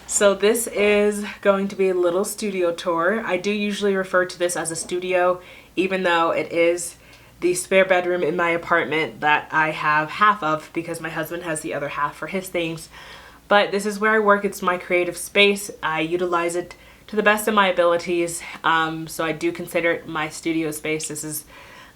So this is going to be a little studio tour. I do usually refer to this as a studio, even though it is the spare bedroom in my apartment that I have half of because my husband has the other half for his things. But this is where I work. It's my creative space. I utilize it to the best of my abilities. So I do consider it my studio space. This is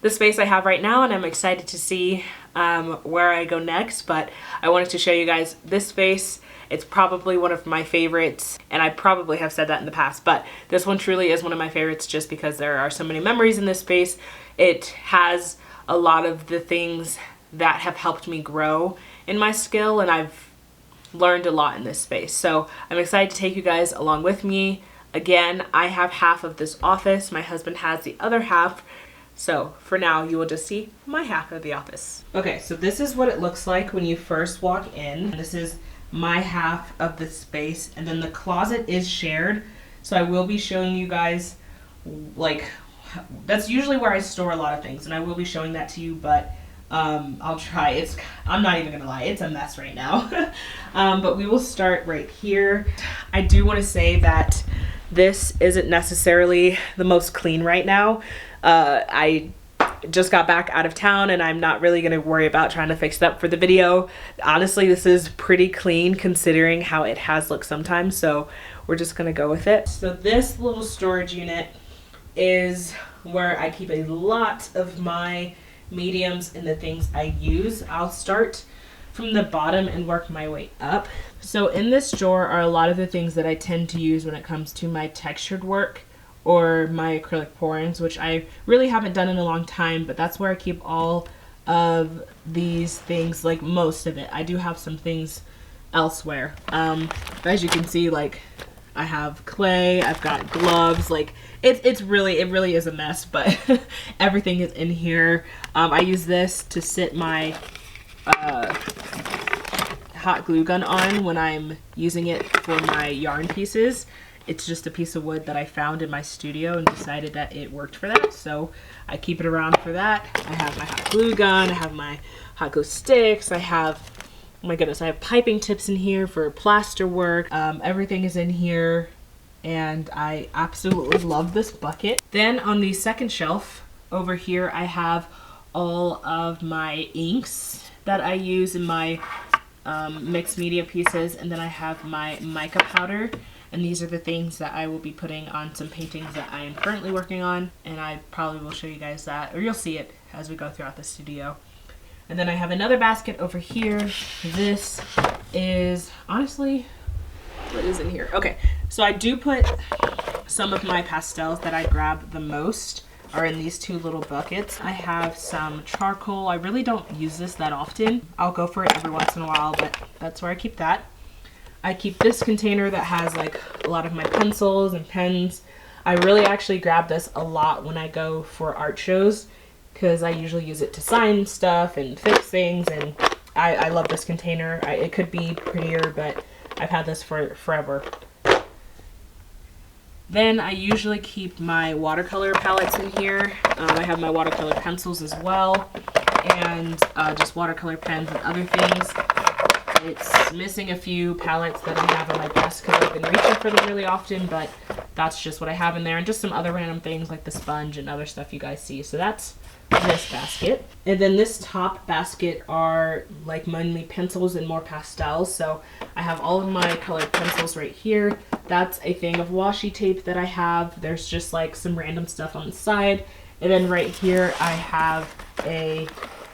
the space I have right now, and I'm excited to see where I go next. But I wanted to show you guys this space. It's probably one of my favorites, and I probably have said that in the past, but this one truly is one of my favorites just because there are so many memories in this space. It has a lot of the things that have helped me grow in my skill, and I've learned a lot in this space. So I'm excited to take you guys along with me. Again, I have half of this office. My husband has the other half. So for now, you will just see my half of the office. Okay, so this is what it looks like when you first walk in. This is my half of the space, and then the closet is shared. So I will be showing you guys, like, that's usually where I store a lot of things, and I will be showing that to you, but I'll try. I'm not even gonna lie, it's a mess right now. But we will start right here. I do want to say that this isn't necessarily the most clean right now. I just got back out of town, and I'm not really gonna worry about trying to fix it up for the video. Honestly, this is pretty clean considering how it has looked sometimes, so we're just gonna go with it. So this little storage unit is where I keep a lot of my mediums and the things I use. I'll start from the bottom and work my way up. So in this drawer are a lot of the things that I tend to use when it comes to my textured work or my acrylic pourings, which I really haven't done in a long time, but that's where I keep all of these things, like most of it. I do have some things elsewhere. As you can see, like, I have clay, I've got gloves, like it really is a mess, but everything is in here. I use this to sit my hot glue gun on when I'm using it for my yarn pieces. It's just a piece of wood that I found in my studio and decided that it worked for that, so I keep it around for that. I have my hot glue gun, I have my hot glue sticks, I have, oh my goodness, I have piping tips in here for plaster work. Everything is in here, and I absolutely love this bucket. Then on the second shelf over here, I have all of my inks that I use in my mixed media pieces, and then I have my mica powder. And these are the things that I will be putting on some paintings that I am currently working on, and I probably will show you guys that, or you'll see it as we go throughout the studio. And then I have another basket over here. This is, honestly, what is in here? Okay, so I do put some of my pastels that I grab the most are in these two little buckets. I have some charcoal. I really don't use this that often. I'll go for it every once in a while, but that's where I keep that. I keep this container that has like a lot of my pencils and pens. I really actually grab this a lot when I go for art shows because I usually use it to sign stuff and fix things, and I love this container. It could be prettier, but I've had this for forever. Then I usually keep my watercolor palettes in here. I have my watercolor pencils as well, and just watercolor pens and other things. It's missing a few palettes that I have on my desk because I've been reaching for them really often, but that's just what I have in there, and just some other random things like the sponge and other stuff you guys see. So that's this basket. And then this top basket are like mainly pencils and more pastels. So I have all of my colored pencils right here. That's a thing of washi tape that I have. There's just like some random stuff on the side. And then right here I have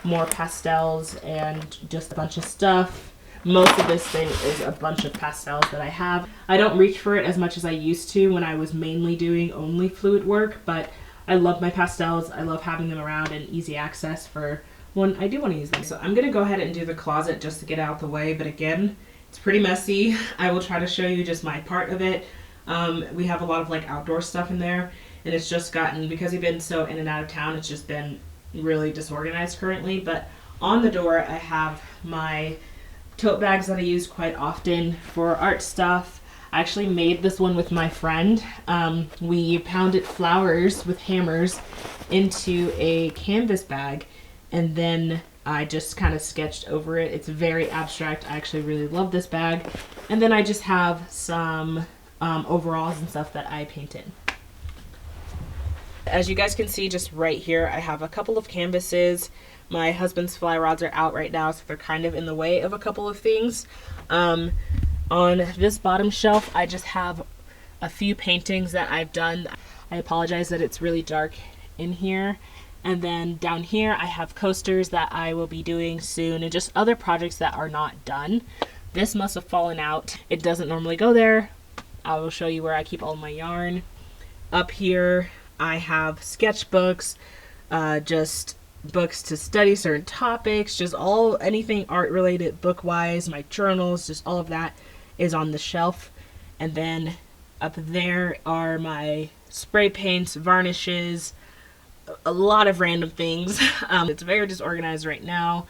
more pastels and just a bunch of stuff. Most of this thing is a bunch of pastels that I have. I don't reach for it as much as I used to when I was mainly doing only fluid work, but I love my pastels. I love having them around and easy access for when I do want to use them. So I'm going to go ahead and do the closet just to get out of the way, but again, it's pretty messy. I will try to show you just my part of it. We have a lot of like outdoor stuff in there, and it's just gotten, because we've been so in and out of town, it's just been really disorganized currently. But on the door I have my tote bags that I use quite often for art stuff. I actually made this one with my friend. We pounded flowers with hammers into a canvas bag and then I just kind of sketched over it. It's very abstract. I actually really love this bag. And then I just have some overalls and stuff that I painted. As you guys can see just right here, I have a couple of canvases. My husband's fly rods are out right now, so they're kind of in the way of a couple of things. On this bottom shelf, I just have a few paintings that I've done. I apologize that it's really dark in here. And then down here I have coasters that I will be doing soon and just other projects that are not done. This must have fallen out. It doesn't normally go there. I will show you where I keep all my yarn. Up here I have sketchbooks, just books to study certain topics, just anything art related book wise, my journals, just all of that is on the shelf. And then up there are my spray paints, varnishes, a lot of random things. It's very disorganized right now.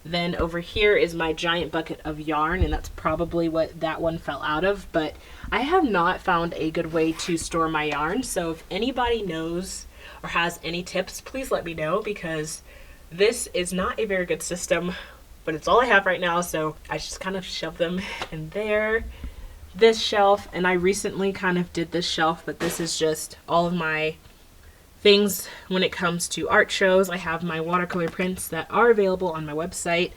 Then over here is my giant bucket of yarn, and that's probably what that one fell out of, but I have not found a good way to store my yarn. So if anybody knows or has any tips, please let me know, because this is not a very good system, but it's all I have right now. So I just kind of shove them in there. This shelf, and I recently kind of did this shelf, but this is just all of my things when it comes to art shows. I have my watercolor prints that are available on my website.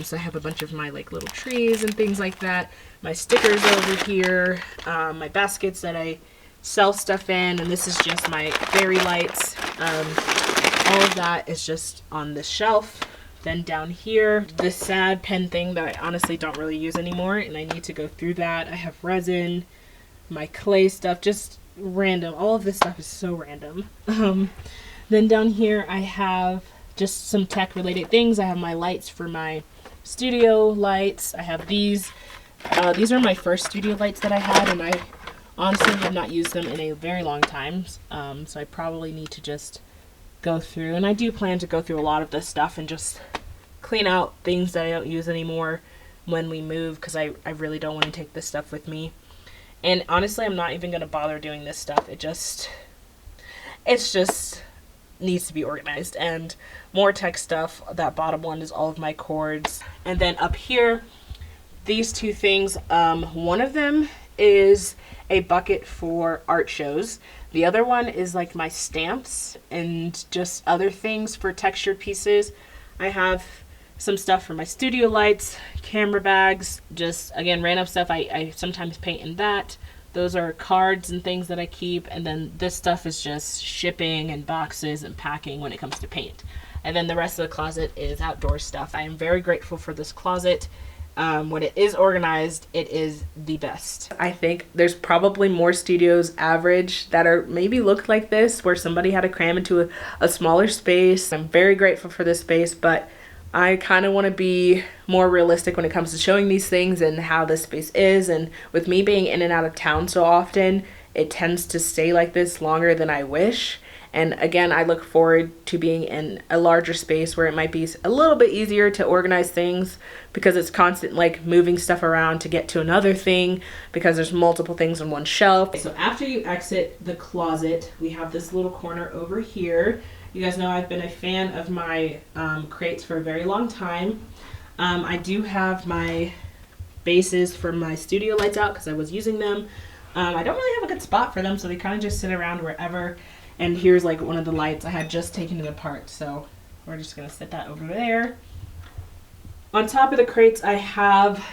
So I have a bunch of my like little trees and things like that. My stickers over here, my baskets that I sell stuff in, and this is just my fairy lights. All of that is just on the shelf. Then down here, this sad pen thing that I honestly don't really use anymore, and I need to go through that. I have resin, my clay stuff, just random. All of this stuff is so random. Then down here I have just some tech related things. I have my lights for my studio lights. I have these. These are my first studio lights that I had, and I honestly have not used them in a very long time. So I probably need to just go through, and I do plan to go through a lot of this stuff and just clean out things that I don't use anymore when we move, because I really don't want to take this stuff with me. And honestly, I'm not even going to bother doing this stuff. It's just needs to be organized. And more tech stuff. That bottom one is all of my cords. And then up here, these two things, one of them is a bucket for art shows. The other one is like my stamps and just other things for textured pieces. I have some stuff for my studio lights, camera bags, just again random stuff I sometimes paint in that. Those are cards and things that I keep, and then this stuff is just shipping and boxes and packing when it comes to paint. And then the rest of the closet is outdoor stuff. I am very grateful for this closet. When it is organized, it is the best. I think there's probably more studios average that are maybe look like this, where somebody had to cram into a smaller space. I'm very grateful for this space, but I kind of want to be more realistic when it comes to showing these things and how this space is. And with me being in and out of town so often, it tends to stay like this longer than I wish. And again, I look forward to being in a larger space where it might be a little bit easier to organize things, because it's constant like moving stuff around to get to another thing, because there's multiple things on one shelf. So after you exit the closet, we have this little corner over here. You guys know I've been a fan of my crates for a very long time. I do have my bases for my studio lights out because I was using them. I don't really have a good spot for them, so they kind of just sit around wherever. And here's like one of the lights. I had just taken it apart, so we're just gonna set that over there. On top of the crates, I have,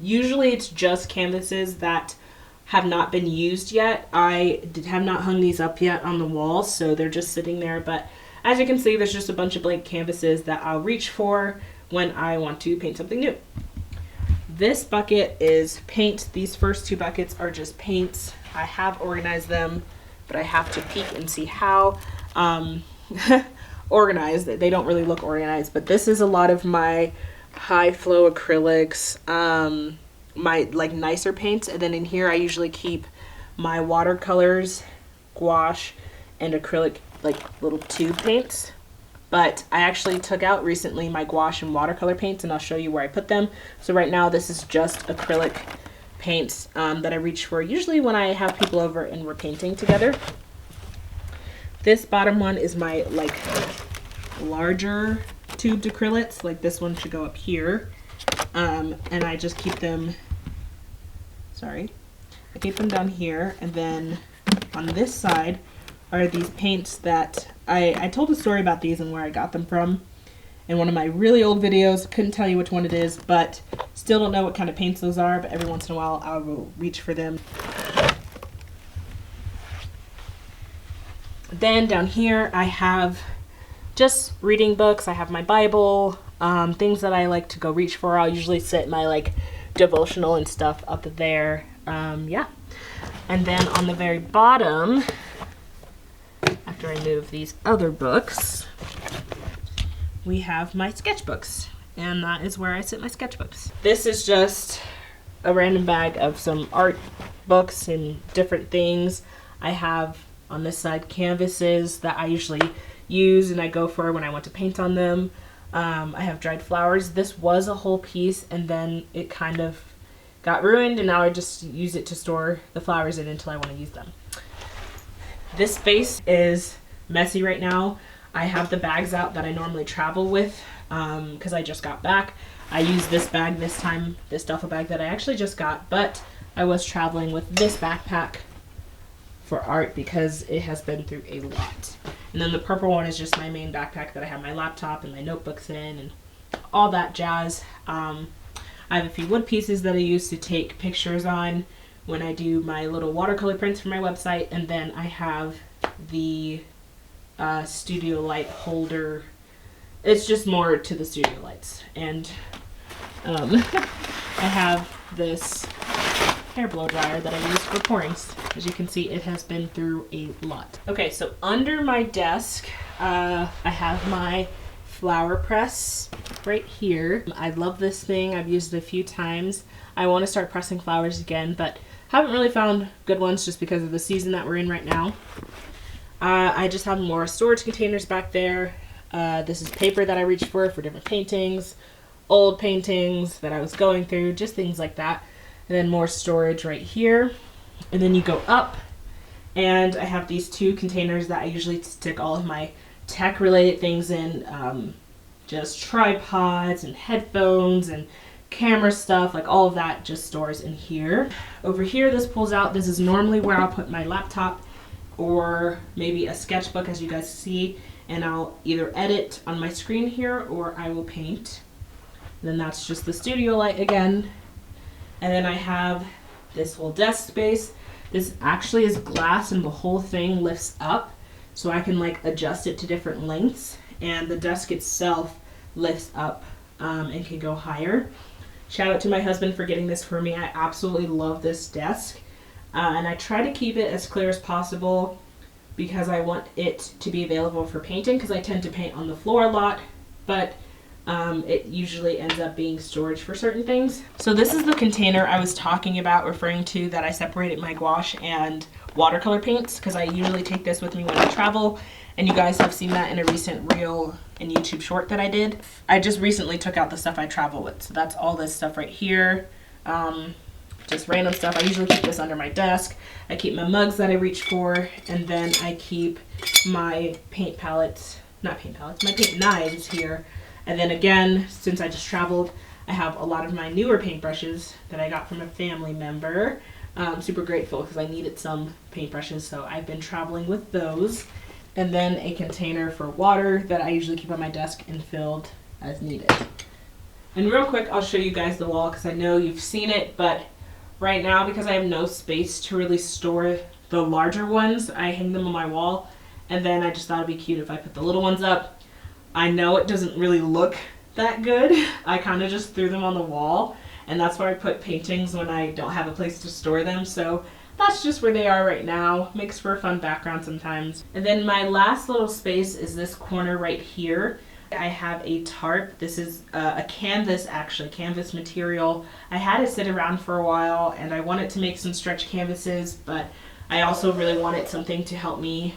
usually it's just canvases that have not been used yet. I have not hung these up yet on the wall, so they're just sitting there. But as you can see, there's just a bunch of blank canvases that I'll reach for when I want to paint something new. This bucket is paint. These first two buckets are just paints. I have organized them, but I have to peek and see how organized. They don't really look organized, but this is a lot of my high flow acrylics, my like nicer paints, and then in here I usually keep my watercolors, gouache, and acrylic like little tube paints. But I actually took out recently my gouache and watercolor paints, and I'll show you where I put them. So right now this is just acrylic paints that I reach for usually when I have people over and we're painting together. This bottom one is my like larger tubed acrylics, like this one should go up here. And I just keep them, I keep them down here, and then on this side are these paints that I told a story about these and where I got them from in one of my really old videos. Couldn't tell you which one it is, but still don't know what kind of paints those are, but every once in a while I will reach for them. Then down here I have just reading books. I have my Bible, things that I like to go reach for. I'll usually sit my like devotional and stuff up there. Yeah. And then on the very bottom, after I move these other books, we have my sketchbooks, and that is where I sit my sketchbooks. This is just a random bag of some art books and different things. I have on this side canvases that I usually use and I go for when I want to paint on them. I have dried flowers. This was a whole piece and then it kind of got ruined, and now I just use it to store the flowers in until I want to use them. This space is messy right now. I have the bags out that I normally travel with because I just got back. I used this bag this time, this duffel bag that I actually just got, but I was traveling with this backpack for art because it has been through a lot. And then the purple one is just my main backpack that I have my laptop and my notebooks in and all that jazz. I have a few wood pieces that I use to take pictures on when I do my little watercolor prints for my website, and then I have the studio light holder. It's just more to the studio lights, and I have this hair blow dryer that I use for pourings. As you can see, it has been through a lot. Okay, so under my desk, I have my flower press right here. I love this thing. I've used it a few times. I want to start pressing flowers again, but haven't really found good ones just because of the season that we're in right now. I just have more storage containers back there. This is paper that I reach for different paintings, old paintings that I was going through, just things like that. And then more storage right here. And then you go up, and I have these two containers that I usually stick all of my tech related things in, just tripods and headphones and camera stuff, like all of that just stores in here. Over here, this pulls out. This is normally where I'll put my laptop or maybe a sketchbook, as you guys see, and I'll either edit on my screen here or I will paint. And then that's just the studio light again. And then I have this whole desk space. This actually is glass and the whole thing lifts up, so I can like adjust it to different lengths, and the desk itself lifts up and can go higher. Shout out to my husband for getting this for me. I absolutely love this desk, and I try to keep it as clear as possible because I want it to be available for painting, because I tend to paint on the floor a lot, but it usually ends up being storage for certain things. So this is the container I was talking about, referring to, that I separated my gouache and watercolor paints, because I usually take this with me when I travel, and you guys have seen that in a recent reel and YouTube short that I did. I just recently took out the stuff I travel with, so that's all this stuff right here. Just random stuff. I usually keep this under my desk. I keep my mugs that I reach for, and then I keep my paint palettes, not paint palettes, my paint knives here. And then again, since I just traveled, I have a lot of my newer paintbrushes that I got from a family member. I'm super grateful because I needed some paintbrushes, so I've been traveling with those. And then a container for water that I usually keep on my desk and filled as needed. And real quick, I'll show you guys the wall because I know you've seen it, but right now, because I have no space to really store the larger ones, I hang them on my wall, and then I just thought it'd be cute if I put the little ones up. I know it doesn't really look that good. I kind of just threw them on the wall, and that's where I put paintings when I don't have a place to store them. So that's just where they are right now. Makes for a fun background sometimes. And then my last little space is this corner right here. I have a tarp. This is a canvas, actually, canvas material. I had it sit around for a while, and I wanted to make some stretch canvases, but I also really wanted something to help me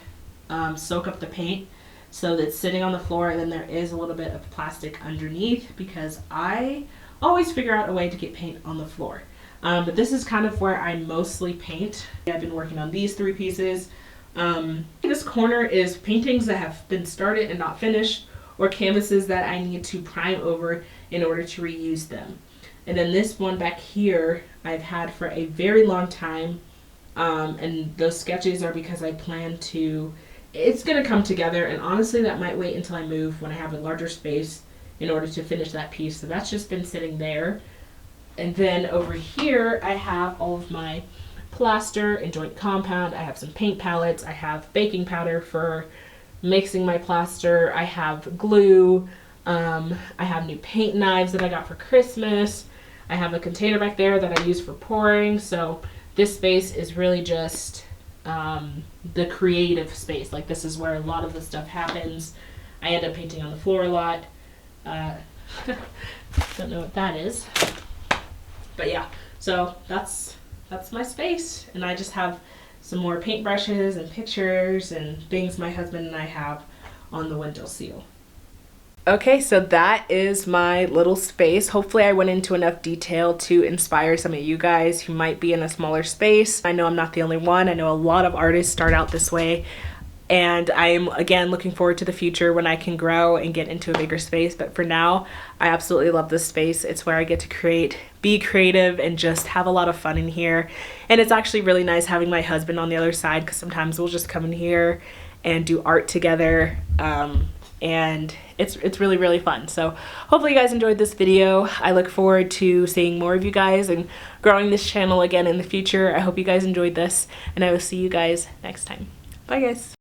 soak up the paint. So that's sitting on the floor, and then there is a little bit of plastic underneath because I always figure out a way to get paint on the floor. But this is kind of where I mostly paint. I've been working on these three pieces. This corner is paintings that have been started and not finished, or canvases that I need to prime over in order to reuse them. And then this one back here I've had for a very long time, and those sketches are because I plan to, it's going to come together, and honestly that might wait until I move when I have a larger space in order to finish that piece. So that's just been sitting there. And then over here I have all of my plaster and joint compound. I have some paint palettes. I have baking powder for mixing my plaster. I have glue. I have new paint knives that I got for Christmas. I have a container back there that I use for pouring. So this space is really just the creative space. Like, this is where a lot of the stuff happens. I end up painting on the floor a lot. Don't know what that is. But yeah, so that's my space, and I just have some more paintbrushes and pictures and things my husband and I have on the windowsill. Okay, so that is my little space. Hopefully I went into enough detail to inspire some of you guys who might be in a smaller space. I know I'm not the only one. I know a lot of artists start out this way. And I'm, again, looking forward to the future when I can grow and get into a bigger space. But for now, I absolutely love this space. It's where I get to create, be creative, and just have a lot of fun in here. And it's actually really nice having my husband on the other side, because sometimes we'll just come in here and do art together. And it's really, really fun. So hopefully you guys enjoyed this video. I look forward to seeing more of you guys and growing this channel again in the future. I hope you guys enjoyed this, and I will see you guys next time. Bye, guys.